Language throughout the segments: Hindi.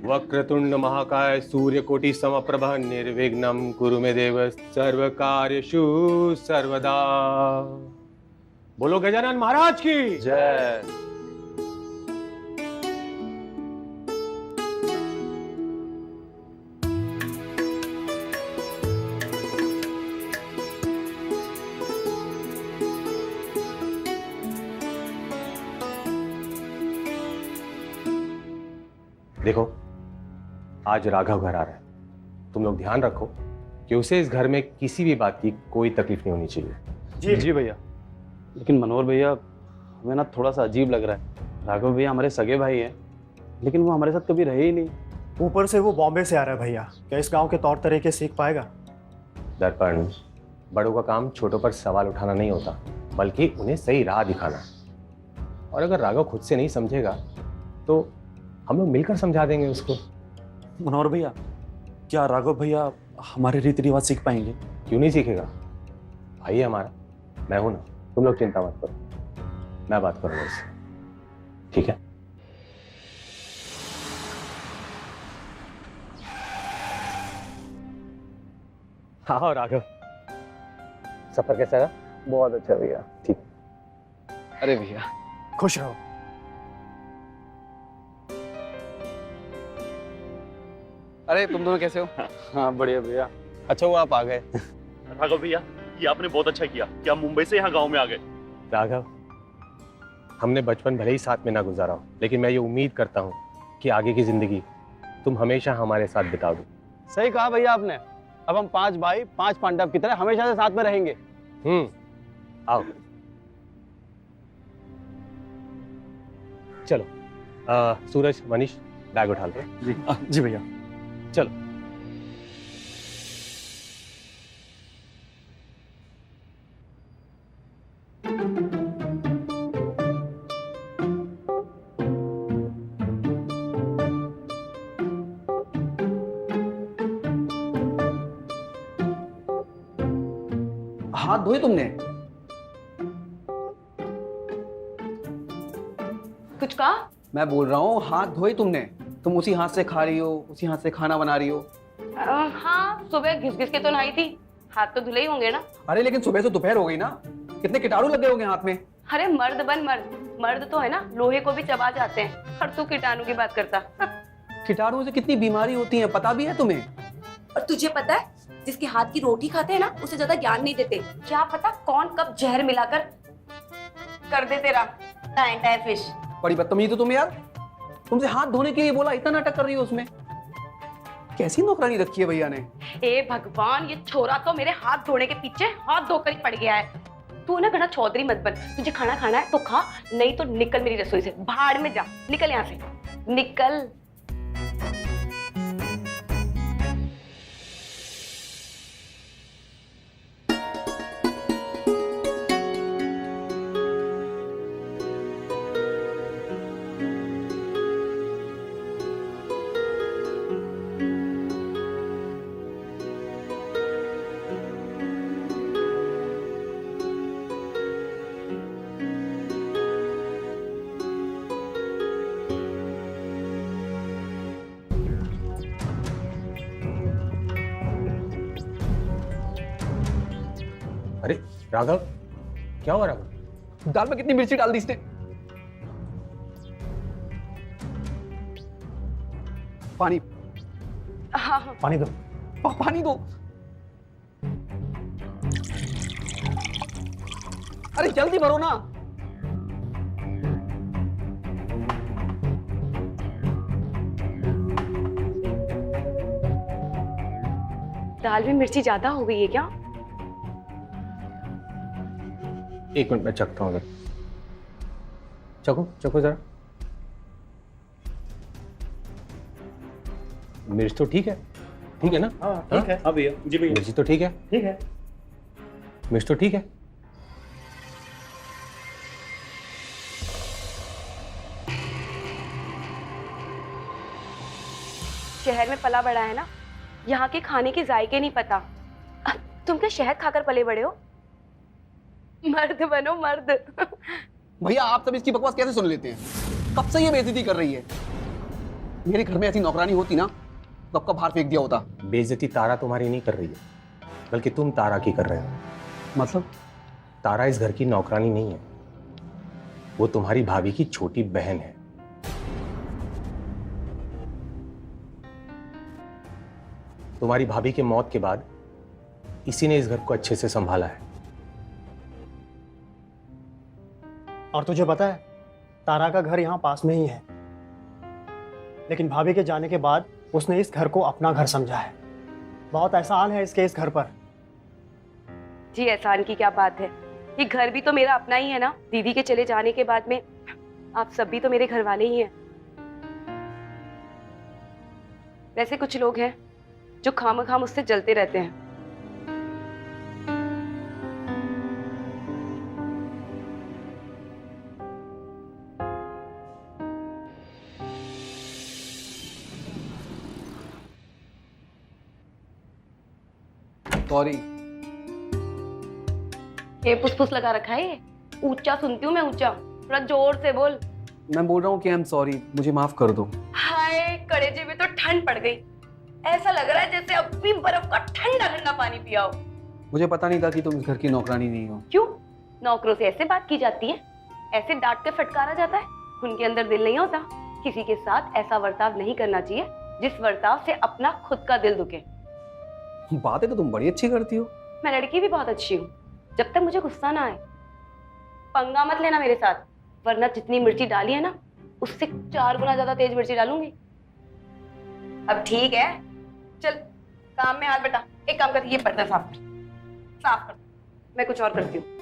वक्रतुंड महाकाय सूर्यकोटि समप्रभ निर्विघ्नं कुरु मे देव सर्वकार्येषु सर्वदा। बोलो गजानन महाराज की जय। देखो, आज राघव घर आ रहा है। तुम लोग ध्यान रखो कि उसे इस घर में किसी भी बात की कोई तकलीफ नहीं होनी चाहिए। जी भैया। लेकिन मनोहर भैया, हमें ना थोड़ा सा अजीब लग रहा है। राघव भैया हमारे सगे भाई हैं, लेकिन वो हमारे साथ कभी रहे ही नहीं। ऊपर से वो बॉम्बे से आ रहा है भैया, क्या इस गांव के तौर तरीके सीख पाएगा? दर्पण, बड़ों का काम छोटों पर सवाल उठाना नहीं होता, बल्कि उन्हें सही राह दिखाना। और अगर राघव खुद से नहीं समझेगा तो हम लोग मिलकर समझा देंगे उसको। मनोहर भैया, क्या राघव भैया हमारे रीति रिवाज सीख पाएंगे? क्यों नहीं सीखेगा? भाई है हमारा, मैं हूं ना। तुम लोग चिंता मत करो, मैं बात करूंगा उससे, ठीक है? हाँ राघव, सफर कैसा रहा? बहुत अच्छा भैया। ठीक। अरे भैया, खुश रहो। अरे तुम दोनों कैसे हो? हाँ बढ़िया भैया। अच्छा हुआ आप आ गए। राघव भैया, ये आपने बहुत अच्छा किया कि आप मुंबई से यहाँ गांव में आ गए। राघव, हमने बचपन भले ही साथ में ना गुजारा हो, लेकिन मैं ये उम्मीद करता हूँ कि आगे की जिंदगी तुम हमेशा हमारे साथ बिताओगे। सही कहा भैया आपने। अब हम 5 भाई 5 पांडव की तरह हमेशा से साथ में रहेंगे। आओ चलो। सूरज, मनीष, बैग उठा लो। जी भैया। चलो। हाथ धोए तुमने? कुछ कहा? मैं बोल रहा हूँ हाथ धोए तुमने? तुम उसी हाथ से खा रही हो, उसी हाथ से खाना बना रही हो। हाँ, सुबह घिस घिस के तो नहाई थी, हाथ तो धुले ही होंगे ना। अरे लेकिन सुबह से दोपहर हो गई ना, कितने कीटाणु लगे होंगे हाथ में। अरे मर्द बन मर्द, मर्द तो है ना, लोहे को भी चबा जाते हैं। और तू कीटाणु की बात करता। कीटाणुओं से कितनी बीमारी होती है पता भी है तुम्हें? और तुझे पता है, जिसके हाथ की रोटी खाते हैं ना, उसे ज्यादा ज्ञान नहीं देते। क्या पता कौन कब जहर मिलाकर कर दे तेरा टाइम फिश। बड़ी बदतमीज हो तुम यार। तुमसे हाथ धोने के लिए बोला, इतना नाटक कर रही हो उसमें। कैसी नौकरानी रखी है भैया ने। ए भगवान, ये छोरा तो मेरे हाथ धोने के पीछे हाथ धोकर ही पड़ गया है। तू ना घना चौधरी मत बन। तुझे खाना खाना है तो खा, नहीं तो निकल मेरी रसोई से। भाड़ में जा, निकल यहाँ से, निकल। अरे राघव, क्या हुआ राघव? दाल में कितनी मिर्ची डाल दी इसने। पानी। हाँ, पानी दो। पानी दो। अरे जल्दी भरो ना। दाल में मिर्ची ज्यादा हो गई है क्या? एक मिनट में चखता हूँ। चखो चखो जरा। मिर्च तो ठीक है ना? हाँ ठीक है। हाँ भैया। जी भैया। मिर्ची तो ठीक है। ठीक है। मिर्च तो ठीक है। शहर में पला बड़ा है ना, यहाँ के खाने के जायके नहीं पता। तुम क्या शहद खाकर पले बड़े हो? मर्द बनो मर्द। भैया आप सब इसकी बकवास कैसे सुन लेते हैं? कब से ये बेइज्जती कर रही है? मेरे घर में ऐसी नौकरानी होती ना तो कब बाहर फेंक दिया होता। बेइज्जती तारा तुम्हारी नहीं कर रही है, बल्कि तुम तारा की कर रहे हो। मतलब? तारा इस घर की नौकरानी नहीं है, वो तुम्हारी भाभी की छोटी बहन है। तुम्हारी भाभी के मौत के बाद इसी ने इस घर को अच्छे से संभाला है। और तुझे पता है, तारा का घर यहाँ पास में ही है, लेकिन भाभी के जाने के बाद उसने इस घर को अपना घर समझा है। बहुत एहसान है इसके इस घर पर। जी एहसान की क्या बात है, ये घर भी तो मेरा अपना ही है ना। दीदी के चले जाने के बाद में आप सब भी तो मेरे घर वाले ही हैं। वैसे कुछ लोग हैं जो खामखा मुझसे जलते रहते हैं। सॉरी। ये फुसफुस लगा रखा है, ये ऊंचा सुनती हूँ मैं, ऊंचा। थोड़ा जोर से बोल। मैं बोल रहा हूँ कि आई एम सॉरी, मुझे माफ कर दो। हाय, कलेजे में तो ठंड पड़ गई। ऐसा लग रहा है जैसे अभी बर्फ का ठंडा ठंडा पानी पिया हो। मुझे पता नहीं था कि तुम इस घर की नौकरानी नहीं हो। क्यों? नौकरों से ऐसे बात की जाती है? ऐसे डांट के फटकारा जाता है? उनके अंदर दिल नहीं होता? किसी के साथ ऐसा बर्ताव नहीं करना चाहिए जिस बर्ताव से अपना खुद का दिल दुखे। बातें तो तुम बड़ी अच्छी करती हो। मैं लड़की भी बहुत अच्छी हूँ, जब तक मुझे गुस्सा ना आए। पंगा मत लेना मेरे साथ, वरना जितनी मिर्ची डाली है ना, उससे 4 गुना ज्यादा तेज मिर्ची डालूंगी। अब ठीक है, चल काम में हाथ बटा। एक काम कर, ये पर्दा साफ कर, साफ कर। मैं कुछ और करती हूँ।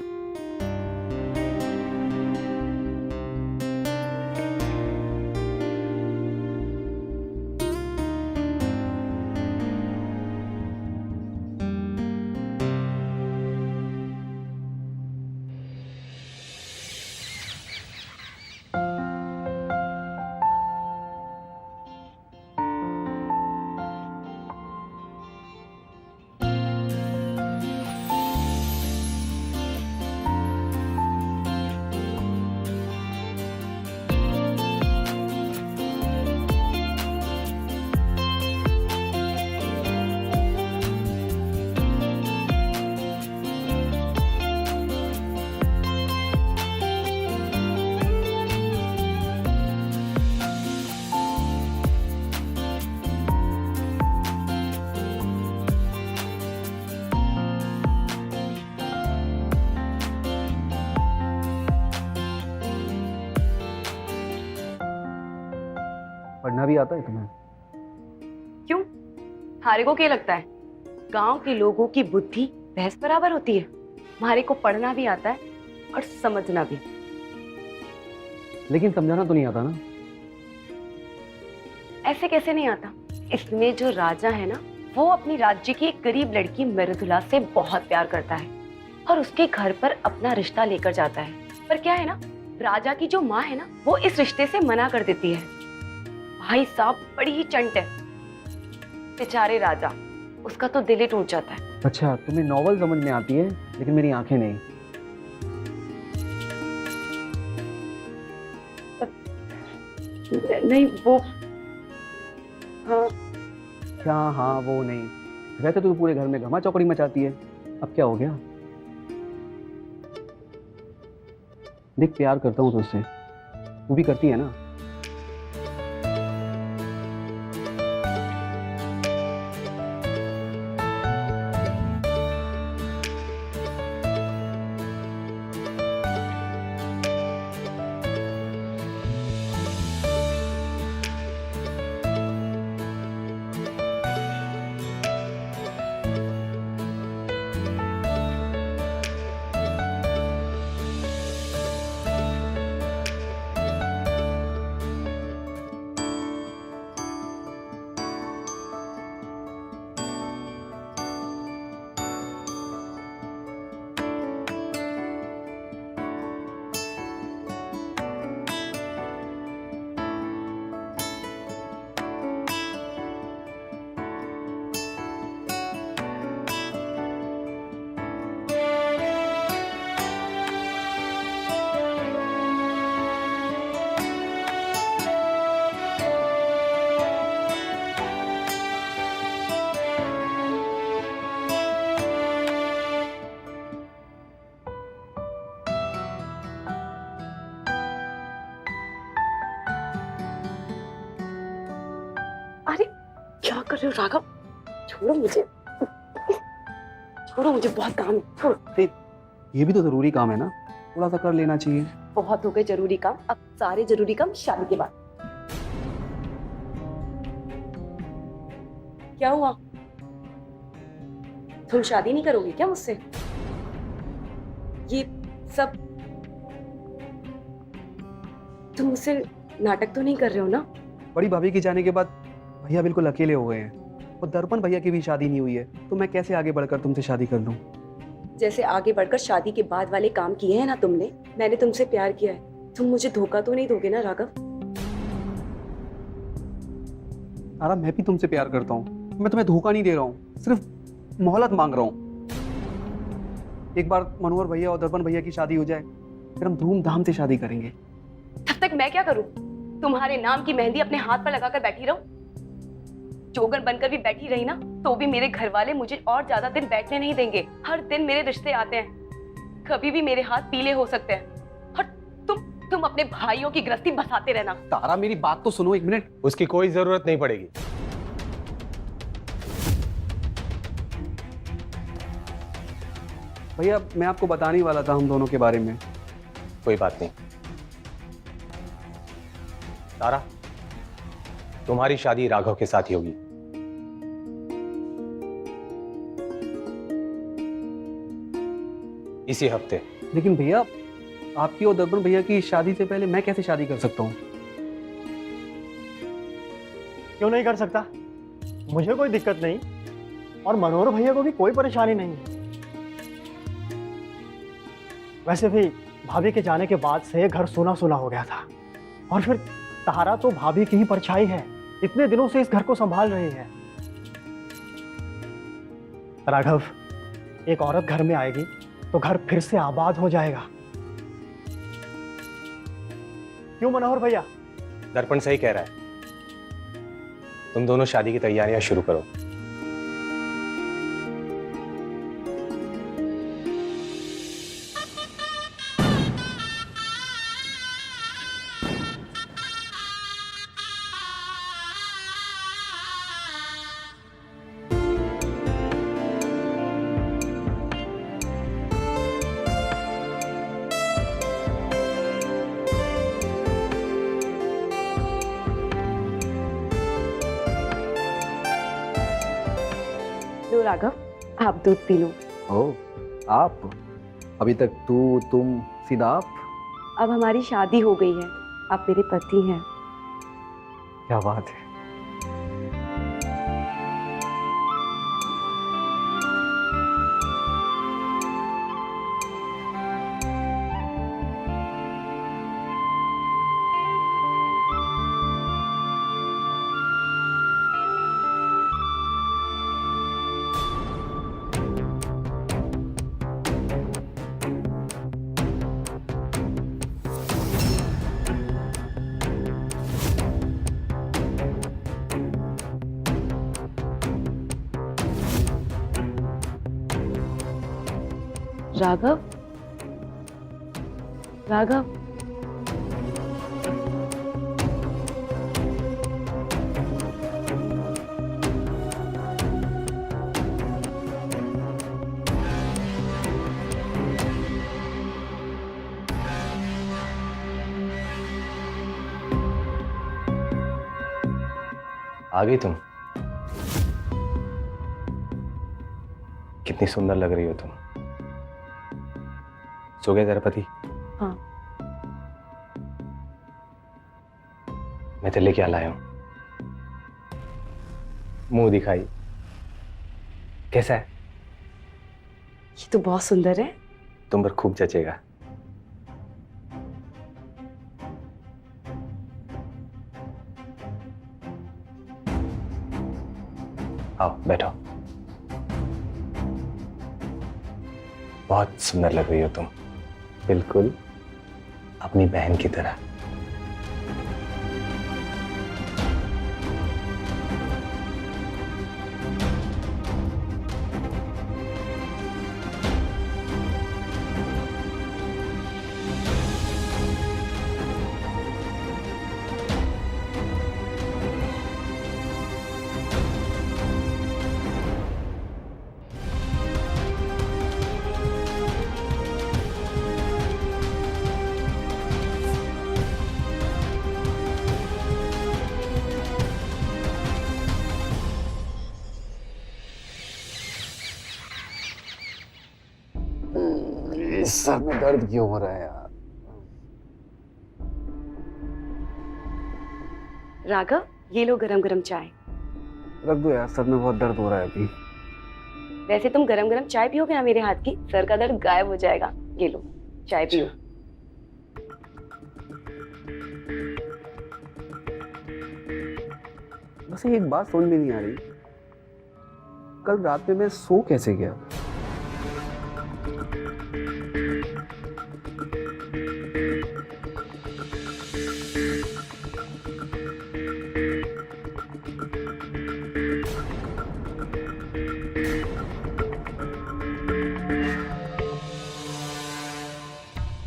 पढ़ना भी आता है तुम्हें? क्यों? हारे को क्या लगता है गांव के लोगों की बुद्धि भैंस बराबर होती है? हमारे को पढ़ना भी आता है और समझना भी। लेकिन समझाना तो नहीं आता ना। ऐसे कैसे नहीं आता? इसमें जो राजा है ना, वो अपनी राज्य की एक गरीब लड़की मृदुला से बहुत प्यार करता है और उसके घर पर अपना रिश्ता लेकर जाता है। पर क्या है ना, राजा की जो माँ है ना, वो इस रिश्ते से मना कर देती है। भाई साहब बड़ी ही चंट है बेचारे राजा, उसका तो दिल ही टूट जाता है। अच्छा, तुम्हें नॉवल समझ में आती है लेकिन मेरी आंखें नहीं। नहीं वो, हाँ। क्या हाँ वो नहीं? वैसे तो पूरे घर में घमा चौकड़ी मचाती है, अब क्या हो गया? देख, प्यार करता हूँ तुझसे, तू भी करती है ना? रहे हो राघव? छोड़ो मुझे, छोड़ो मुझे, बहुत काम है, छोड़ो। अरे ये भी तो जरूरी काम है ना, थोड़ा सा कर लेना चाहिए। बहुत हो गए जरूरी काम, अब सारे जरूरी काम शादी के बाद। क्या हुआ? तुम शादी नहीं करोगे क्या मुझसे? ये सब तुम मुझसे नाटक तो नहीं कर रहे हो ना? बड़ी भाभी के जाने के बाद भैया बिल्कुल अकेले हो गए हैं, और दर्पण भैया की भी शादी नहीं हुई है, तो मैं कैसे आगे बढ़कर तुमसे शादी कर लूं? जैसे आगे बढ़कर शादी के बाद वाले काम किए हैं ना तुमने, मैंने तुमसे प्यार किया है, तुम मुझे धोखा तो नहीं दोगे ना राघव? तारा मैं भी तुमसे प्यार करता हूँ, मैं तुम्हें धोखा नहीं दे रहा हूँ, सिर्फ मोहलत मांग रहा हूँ। एक बार मनोहर भैया और दर्पण भैया की शादी हो जाए, फिर हम धूमधाम से शादी करेंगे। तब तक मैं क्या करूं? तुम्हारे नाम की मेहंदी अपने हाथ पर लगाकर बैठी रहूं? जोगर बनकर भी बैठी रही ना, तो भी मेरे घर वाले मुझे और ज्यादा दिन बैठने नहीं देंगे। हर दिन मेरे रिश्ते आते हैं, कभी भी मेरे हाथ पीले हो सकते हैं। और तुम अपने भाइयों की गृहस्थी बसाते रहना। तारा मेरी बात तो सुनो एक मिनट। उसकी कोई जरूरत नहीं पड़ेगी। भैया मैं आपको बताने ही वाला था हम दोनों के बारे में। कोई बात नहीं। तारा, तुम्हारी शादी राघव के साथ ही होगी। इसी हफ्ते। लेकिन भैया आपकी और दर्पण भैया की शादी से पहले मैं कैसे शादी कर सकता हूँ? क्यों नहीं कर सकता? मुझे कोई दिक्कत नहीं, और मनोहर भैया को भी कोई परेशानी नहीं है। वैसे भी भाभी के जाने के बाद से घर सुना सुना हो गया था, और फिर तारा तो भाभी की ही परछाई है, इतने दिनों से इस घर को संभाल रही है। राघव, एक औरत घर में आएगी तो घर फिर से आबाद हो जाएगा। क्यों मनोहर भैया? दर्पण सही कह रहा है, तुम दोनों शादी की तैयारियां शुरू करो। लो राघव, आप दूध पी लो। ओह आप? अभी तक तू तुम सीधा आप? अब हमारी शादी हो गई है, आप मेरे पति हैं। क्या बात है। राघव, राघव, आ गई तुम। कितनी सुंदर लग रही हो तुम। सो गए तेरा पति? हाँ। मैं तेरे लिए क्या लाया हूं? मुंह दिखाई। कैसा है? ये तो बहुत सुंदर है। तुम पर खूब जचेगा। आओ बैठो। बहुत सुंदर लग रही हो तुम, बिल्कुल अपनी बहन की तरह। सर में दर्द क्यों हो रहा है यार? राघव, ये लो गरम गरम चाय। रख दो यार, सर में बहुत दर्द हो रहा है अभी। वैसे तुम गरम गरम चाय पियोगे ना मेरे हाथ की, सर का दर्द गायब हो जाएगा। ये लो चाय पियो। बस एक बात समझ में नहीं आ रही, कल रात में मैं सो कैसे गया?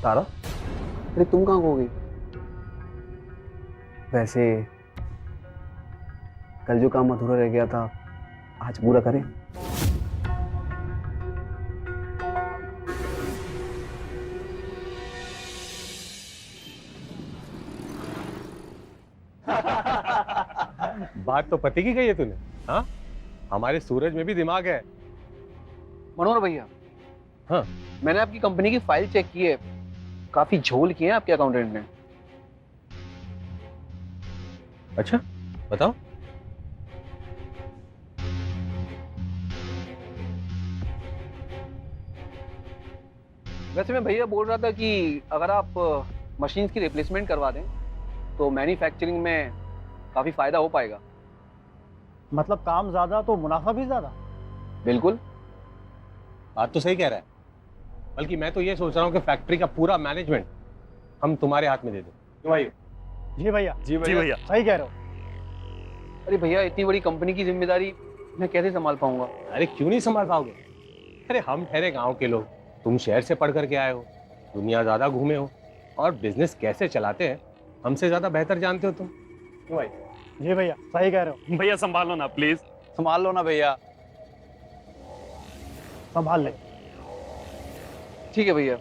तारा, अरे तुम कहाँ खो गई? वैसे कल जो काम अधूरा रह गया था आज पूरा करें। बात तो पति की कही है तूने। हाँ, हमारे सूरज में भी दिमाग है। मनोहर भैया, हाँ, मैंने आपकी कंपनी की फाइल चेक की है, काफी झोल किए हैं आपके अकाउंटेंट ने। अच्छा बताओ। वैसे मैं भैया बोल रहा था कि अगर आप मशीन्स की रिप्लेसमेंट करवा दें तो मैन्युफैक्चरिंग में काफी फायदा हो पाएगा। मतलब काम ज्यादा तो मुनाफा भी ज्यादा। बिल्कुल। बात तो सही कह रहा है, बल्कि मैं तो ये सोच रहा हूँ कि फैक्ट्री का पूरा मैनेजमेंट हम तुम्हारे हाथ में दे दें। क्यों भाई? जी भैया, जी भैया। सही कह रहे हो। अरे भैया, इतनी बड़ी कंपनी की जिम्मेदारी मैं कैसे संभाल पाऊंगा? अरे क्यों नहीं संभाल पाओगे? अरे हम ठहरे गांव के लोग, तुम शहर से पढ़ करके आए हो, दुनिया ज्यादा घूमे हो और बिजनेस कैसे चलाते हैं हमसे ज्यादा बेहतर जानते हो तुम। क्यों भाई? जी भैया, सही कह रहे हो। भैया संभालो ना प्लीज। संभाल लो ना भैया। संभाल ले। ठीक है भैया।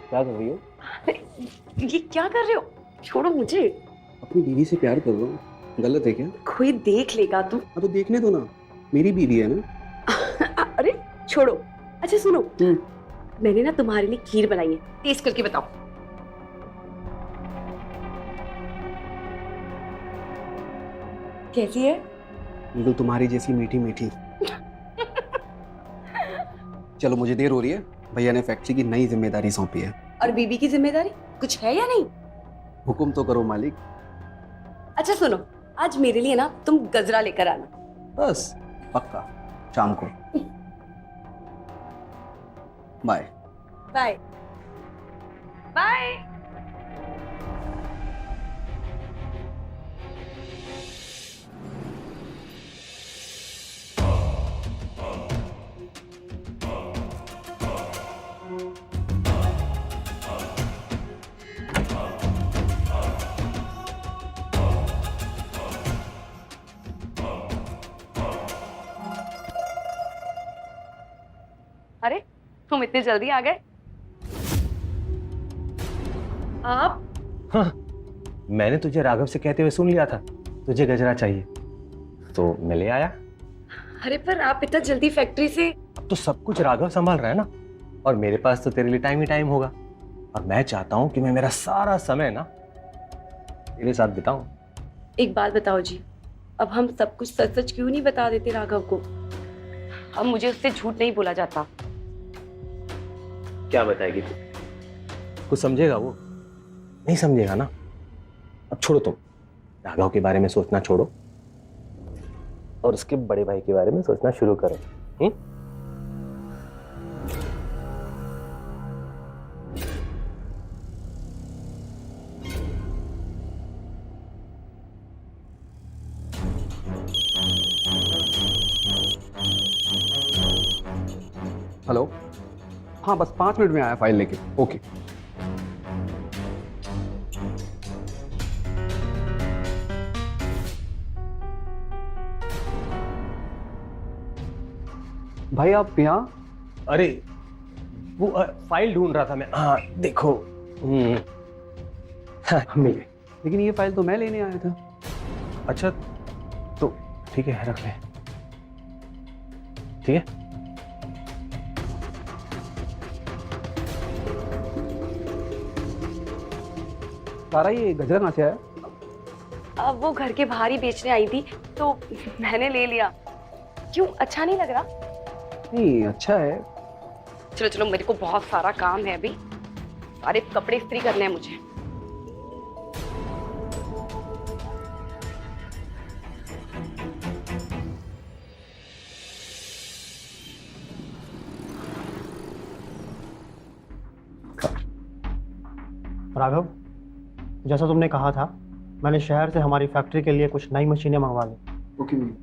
क्या कर रही हो? ये क्या कर रहे हो? छोड़ो मुझे। अपनी बीवी से प्यार कर रहा हूँ, गलत है क्या? कोई देख लेगा तू। हाँ तो देखने दो ना, मेरी बीवी है ना। अरे छोड़ो। अच्छा सुनो, मैंने ना तुम्हारे लिए खीर बनाई है, टेस्ट करके बताओ। कैसी है? बिल्कुल तुम्हारी जैसी मीठी मीठी। चलो, मुझे देर हो रही है, भैया ने फैक्ट्री की नई जिम्मेदारी सौंपी है। और बीबी की जिम्मेदारी कुछ है या नहीं? हुक्म तो करो मालिक। अच्छा सुनो, आज मेरे लिए ना तुम गजरा लेकर आना। बस पक्का, शाम को। Bye bye bye. अरे तुम इतने जल्दी आ गए? आप? हाँ, मैंने तुझे राघव से कहते हुए सुन लिया था तुझे गजरा चाहिए, तो मैं ले आया। अरे पर आप इतना जल्दी फैक्ट्री से? अब तो सब कुछ राघव संभाल रहा है ना, और मेरे पास तो तेरे लिए टाइम ही टाइम होगा, और मैं चाहता हूँ कि मैं मेरा सारा समय ना तेरे साथ बिताऊं। एक बात बताओ जी, अब हम सब कुछ सच सच क्यों नहीं बता देते राघव को? अब मुझे उससे झूठ नहीं बोला जाता। क्या बताएगी तू? कुछ समझेगा वो? नहीं समझेगा ना। अब छोड़ो, तुम राघव के बारे में सोचना छोड़ो और उसके बड़े भाई के बारे में सोचना शुरू करो। हेलो, हाँ बस 5 मिनट में आया फाइल लेके। ओके। भाई आप यहाँ? अरे वो फाइल ढूंढ रहा था मैं। हाँ देखो, मिल गई। लेकिन ये फाइल तो मैं लेने आया था। अच्छा तो ठीक है, रख ले। ठीक है। तारा, ये गजरा कहाँ से आया? अब वो घर के बाहर ही बेचने आई थी तो मैंने ले लिया। क्यों, अच्छा नहीं लग रहा? नहीं, अच्छा है। चलो चलो, मेरे को बहुत सारा काम है अभी, सारे कपड़े इस्त्री करने हैं मुझे। राघव, जैसा तुमने कहा था, मैंने शहर से हमारी फैक्ट्री के लिए कुछ नई मशीनें मंगवा ली। ओके भैया।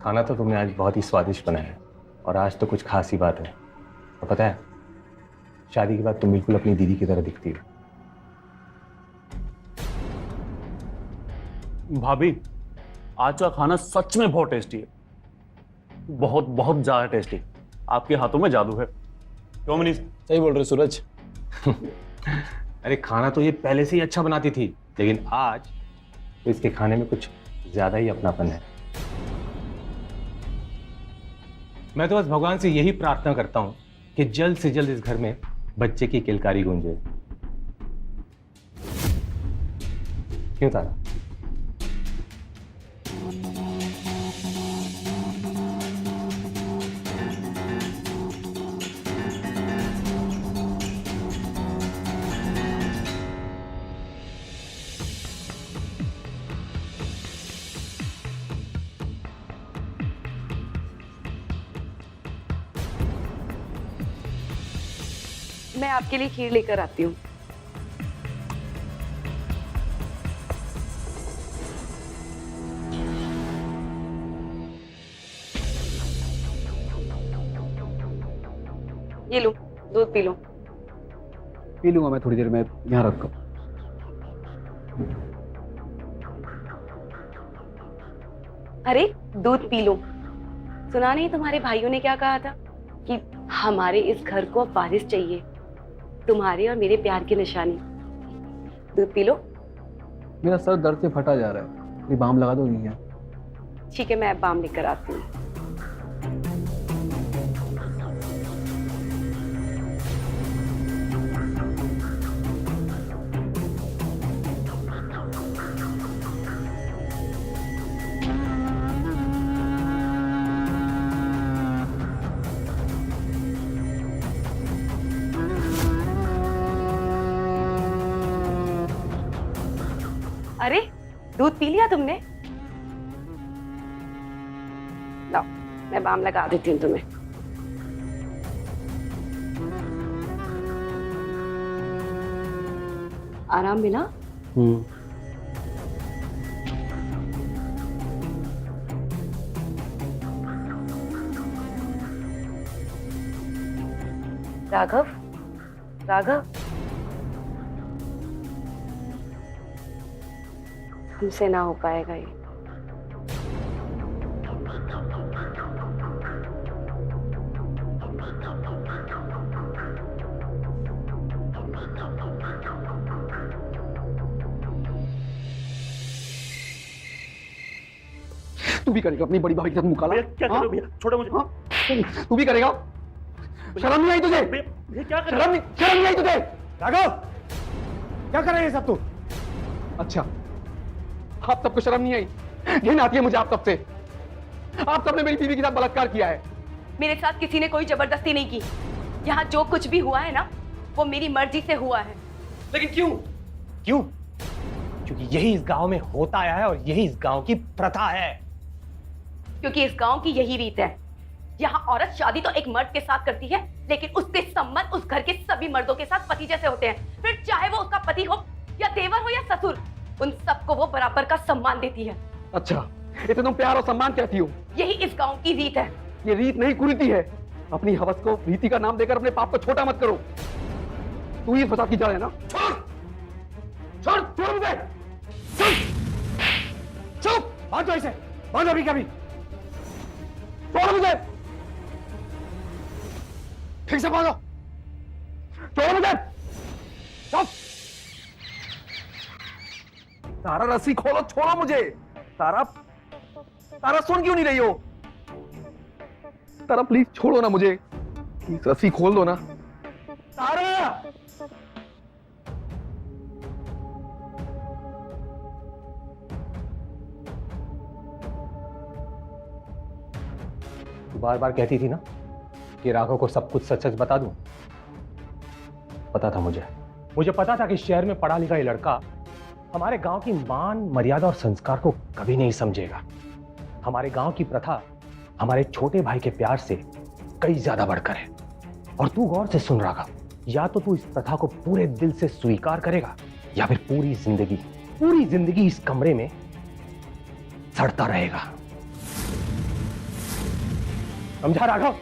खाना तो तुमने आज बहुत ही स्वादिष्ट बनाया है, और आज तो कुछ खास ही बात है। और पता है, शादी के बाद तुम बिल्कुल अपनी दीदी की तरह दिखती हो। भाभी, आज का खाना सच में बहुत टेस्टी है, बहुत बहुत ज्यादा टेस्टी। आपके हाथों में जादू है। क्यों मनीष? सही बोल रहे सूरज। अरे खाना तो ये पहले से ही अच्छा बनाती थी, लेकिन आज तो इसके खाने में कुछ ज्यादा ही अपनापन है। मैं तो बस भगवान से यही प्रार्थना करता हूं कि जल्द से जल्द इस घर में बच्चे की किलकारी गूंजे। क्यों तारा? मैं आपके लिए खीर लेकर आती हूँ। ये लो, दूध पी लो। पी लूंगा मैं थोड़ी देर में, यहाँ रख कर। अरे दूध पी लो। सुना नहीं तुम्हारे भाइयों ने क्या कहा था कि हमारे इस घर को अब वारिस चाहिए, तुम्हारे और मेरे प्यार की निशानी। दूध पी लो। मेरा सर दर्द से फटा जा रहा है, कोई बाम लगा दो यहाँ। ठीक है, मैं बाम लेकर आती हूँ। अरे दूध पी लिया तुमने? लाओ, मैं बाम लगा देती हूँ तुम्हें। आराम मिला? राघव, राघव, हमसे ना हो पाएगा ये। तू भी करेगा अपनी बड़ी भाभी के साथ मुकाला? भैया क्या कर रहे हो भैया? छोड़ो मुझे। हाँ? तू भी करेगा? शर्म नहीं आई तुझे? भैया क्या कर रहे हो? शर्म नहीं आई तुझे? राघव, क्या कर रहे हैं सब तू? अच्छा, आप सबको शर्म नहीं आई? घिन आती है मुझे आप सबसे। आप सबने मेरी बीवी के साथ बलात्कार किया है। मेरे साथ किसी ने कोई जबरदस्ती नहीं की। यहाँ जो कुछ भी हुआ है ना, वो मेरी मर्जी से हुआ है। लेकिन क्यों? क्यों? क्योंकि यही इस गांव में होता आया है और यही इस गांव की प्रथा है। क्योंकि इस गांव की यही रीत है। यहाँ औरत शादी तो एक मर्द के साथ करती है, लेकिन उसके संबंध उस घर के सभी मर्दों के साथ पति जैसे होते हैं। फिर चाहे वो उसका पति हो या देवर हो या ससुर, उन सबको वो बराबर का सम्मान देती है। अच्छा, इसे तुम प्यार और सम्मान कहती हो? यही इस गांव की रीत है। ये रीत नहीं, कुरीति है। अपनी हवस को रीति का नाम देकर अपने पाप को छोटा मत करो। तू ही फसाद की जड़ है ना? छोड़, छोड़, छोड़ मुझे। चुप, बांधो इसे, बांधो अभी कभी। छोड़ मुझे। ठीक से भागो, छोड़ो मुझे। चुप। तारा रस्सी खोलो, छोड़ो मुझे। तारा, तारा सुन क्यों नहीं रही हो? तारा प्लीज छोड़ो ना मुझे, प्लीज रस्सी खोल दो ना। तारा, बार बार कहती थी ना कि राघव को सब कुछ सच सच बता दूं। पता था मुझे पता था कि शहर में पढ़ा लिखा ये लड़का हमारे गांव की मान मर्यादा और संस्कार को कभी नहीं समझेगा। हमारे गांव की प्रथा हमारे छोटे भाई के प्यार से कई ज्यादा बढ़कर है। और तू गौर से सुन राघव, या तो तू इस प्रथा को पूरे दिल से स्वीकार करेगा या फिर पूरी जिंदगी इस कमरे में सड़ता रहेगा। समझा राघव?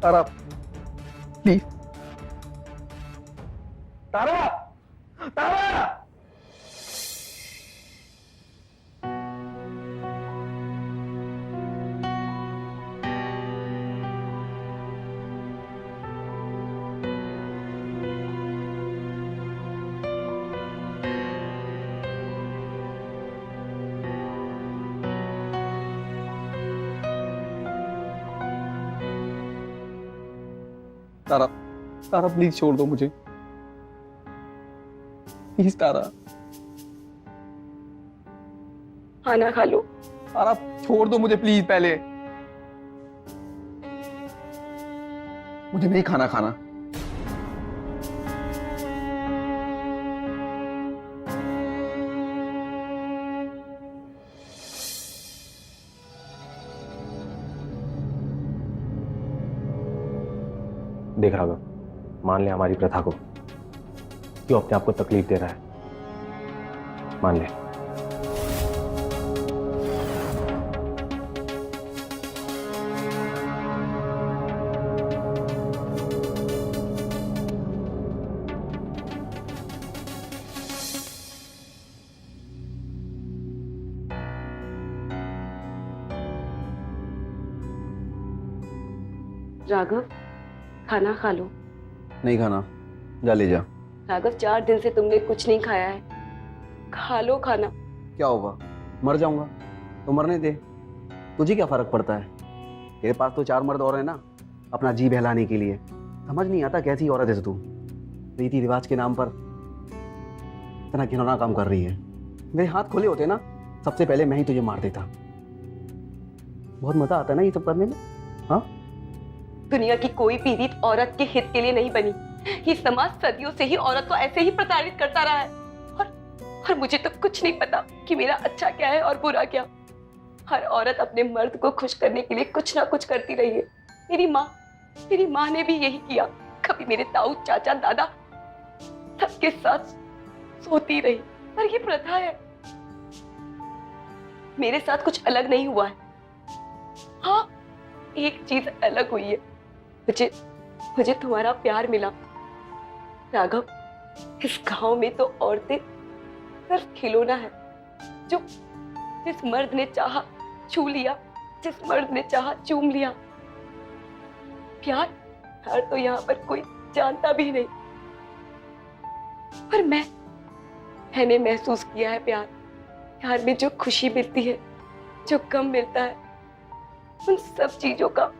तारा प्लीज, तारा, तारा। तारा, तारा प्लीज छोड़ दो मुझे, प्लीज तारा। खाना खा लो। तारा छोड़ दो मुझे प्लीज। पहले मुझे नहीं खाना खाना। देख राघव, मान ले हमारी प्रथा को, क्यों अपने आप को तकलीफ दे रहा है? मान ले। राघव, खाना खा लो। नहीं खाना, जा ले जा। राघव, 4 दिन से तुमने कुछ नहीं खाया है, खा लो खाना। क्या होगा, मर जाऊंगा तो मरने दे, तुझे क्या फर्क पड़ता है? तेरे पास तो 4 मर्द और है ना अपना जी बहलाने के लिए। समझ नहीं आता कैसी औरत है तू, रीति रिवाज के नाम पर इतना घिनौना काम कर रही है। मेरे हाथ खुले होते ना, सबसे पहले मैं ही तुझे मार देता। बहुत मजा आता है ना ये सब करने में। हाँ, दुनिया की कोई भी रीत औरत के हित के लिए नहीं बनी। ये समाज सदियों से ही औरत को ऐसे ही प्रताड़ित करता रहा है। और मुझे तो कुछ नहीं पता कि मेरा अच्छा क्या है और बुरा क्या। हर औरत अपने मर्द को खुश करने के लिए कुछ ना कुछ करती रही है। मेरी माँ ने भी यही किया। कभी मेरे ताऊ, चाचा, दादा सबके साथ सोती रही। पर ये प्रथा है। मेरे साथ कुछ अलग नहीं हुआ है। हाँ, एक चीज अलग हुई है। मुझे तुम्हारा प्यार मिला। राघव, इस गांव में तो औरतें सिर्फ खिलौना है जो जिस मर्द ने चाहा छू लिया, जिस मर्द ने चाहा चूम लिया। प्यार तो यहाँ पर कोई जानता भी नहीं। पर मैंने महसूस किया है प्यार में जो खुशी मिलती है, जो गम मिलता है, उन सब चीजों का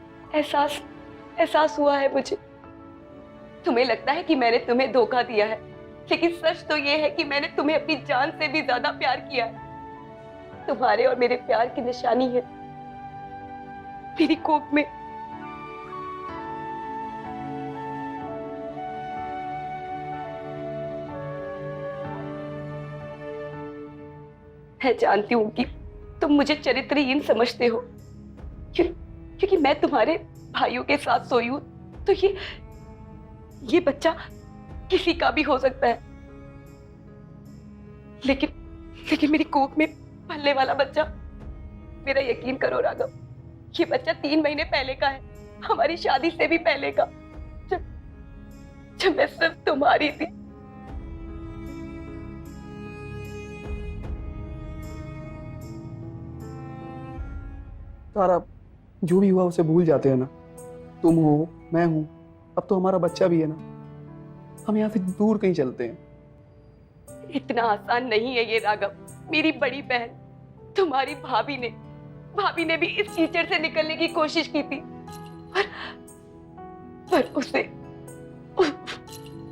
एहसास हुआ है मुझे। तुम्हें लगता है कि मैंने तुम्हें धोखा दिया है, लेकिन सच तो ये है कि मैंने तुम्हें अपनी जान से भी ज्यादा प्यार किया है। तुम्हारे और मेरे प्यार की निशानी है मेरी कोख में। मैं जानती हूँ कि तुम मुझे चरित्रहीन समझते हो, क्योंकि मैं तुम्हारे भाइयों के साथ सोई हूं। तो ये बच्चा किसी का भी हो सकता है, लेकिन मेरी कोख में पलने वाला बच्चा, मेरा यकीन करो राघव, ये बच्चा 3 महीने पहले का है, हमारी शादी से भी पहले का, जब मैं सिर्फ तुम्हारी थी। तारा, जो भी हुआ उसे भूल जाते हैं ना। तुम हो, मैं हूं, अब तो हमारा बच्चा भी है ना। हम यहाँ से दूर कहीं चलते हैं। इतना आसान नहीं है ये राघव। मेरी बड़ी बहन तुम्हारी भाभी ने भी इस कीचड़ से निकलने की कोशिश की थी, पर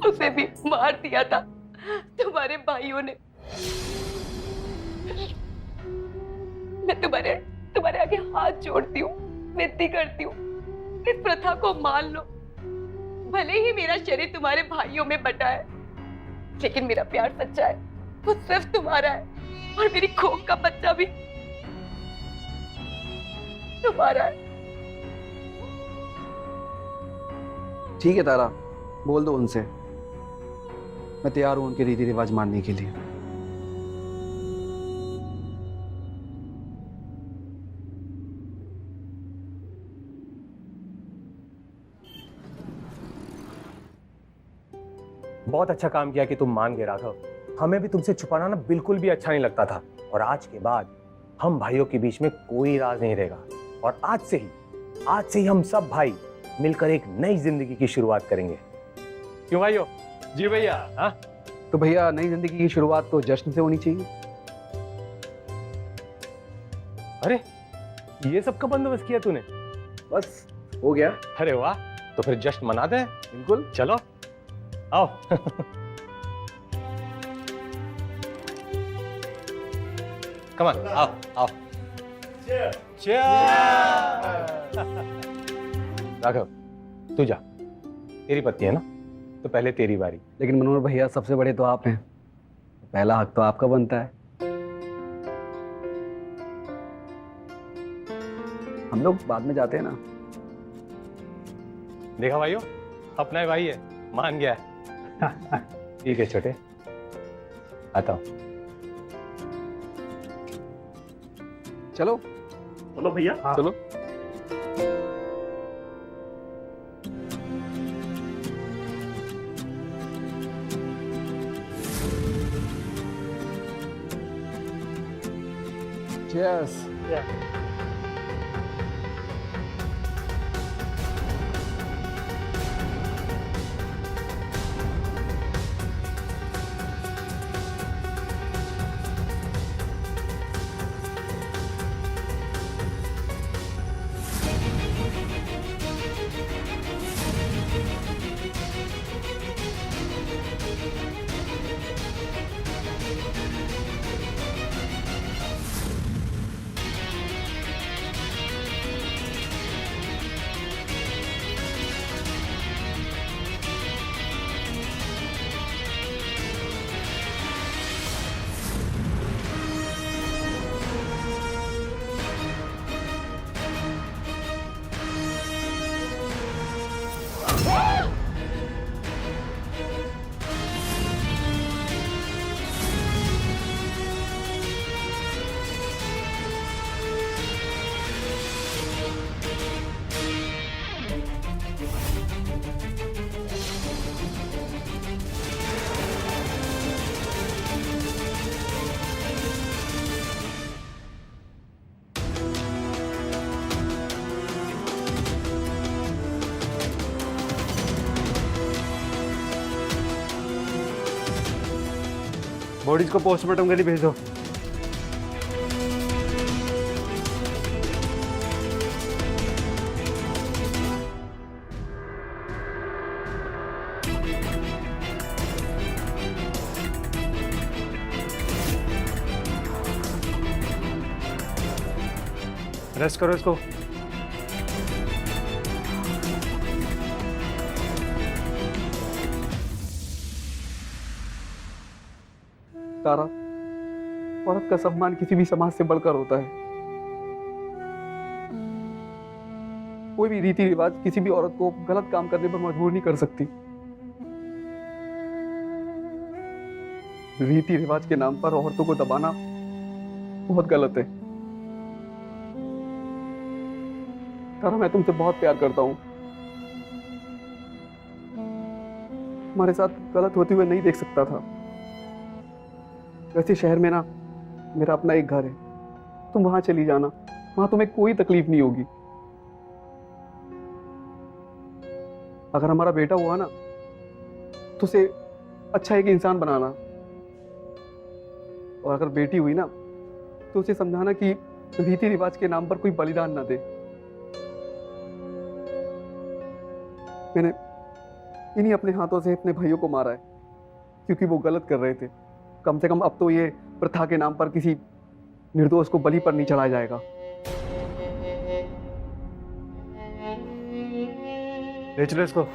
उसे भी मार दिया था तुम्हारे भाइयों ने। मैं तुम्हारे आगे हाथ जोड़ती हूँ, विनती करती हूँ, इस प्रथा को मान लो। भले ही मेरा शरीर तुम्हारे भाइयों में बटा है, लेकिन मेरा प्यार सच्चा है, वो सिर्फ तुम्हारा है, और मेरी खोख का बच्चा भी तुम्हारा है। ठीक है तारा, बोल दो उनसे, मैं तैयार हूं उनके रीति रिवाज मानने के लिए। बहुत अच्छा काम किया कि तुम मान गए राघव। हमें भी तुमसे छुपाना ना बिल्कुल भी अच्छा नहीं लगता था, और आज के बाद हम भाइयों के बीच में कोई राज नहीं रहेगा, और आज से ही हम सब भाई मिलकर एक नई जिंदगी की शुरुआत करेंगे। क्यों भाइयों? जी भैया। हाँ तो भैया, नई जिंदगी की शुरुआत तो जश्न से होनी चाहिए। अरे ये सब का बंदोबस्त किया तूने? बस हो गया। अरे वाह, तो फिर जश्न मनाते हैं। बिल्कुल, चलो आओ। कम ऑन, आओ। राघव तू जा, तेरी पत्नी है ना, तो पहले तेरी बारी। लेकिन मनोहर भैया, सबसे बड़े तो आप हैं, पहला हक तो आपका बनता है। हम लोग बाद में जाते हैं ना। देखा भाइयों, अपना ही भाई है, मान गया है। ठीक है छोटे, आता हूं। चलो बोलो भैया। चलो। Cheers. बॉडीज को पोस्टमार्टम के लिए भेजो। रेस्ट करो इसको। तारा, औरत का सम्मान किसी भी समाज से बढ़कर होता है। कोई भी रीति रिवाज किसी भी औरत को गलत काम करने पर मजबूर नहीं कर सकती। रीति रिवाज के नाम पर औरतों को दबाना बहुत गलत है। तारा, मैं तुमसे बहुत प्यार करता हूँ। हमारे साथ गलत होते हुए नहीं देख सकता था। वैसे शहर में ना मेरा अपना एक घर है, तुम वहां चली जाना, वहां तुम्हें कोई तकलीफ नहीं होगी। अगर हमारा बेटा हुआ ना तो उसे अच्छा एक इंसान बनाना, और अगर बेटी हुई ना तो उसे समझाना कि रीति रिवाज के नाम पर कोई बलिदान ना दे। मैंने इन्हीं अपने हाथों से अपने भाइयों को मारा है क्योंकि वो गलत कर रहे थे। कम से कम अब तो ये प्रथा के नाम पर किसी निर्दोष को बलि पर नहीं चढ़ाया जाएगा। ले चलो इसको।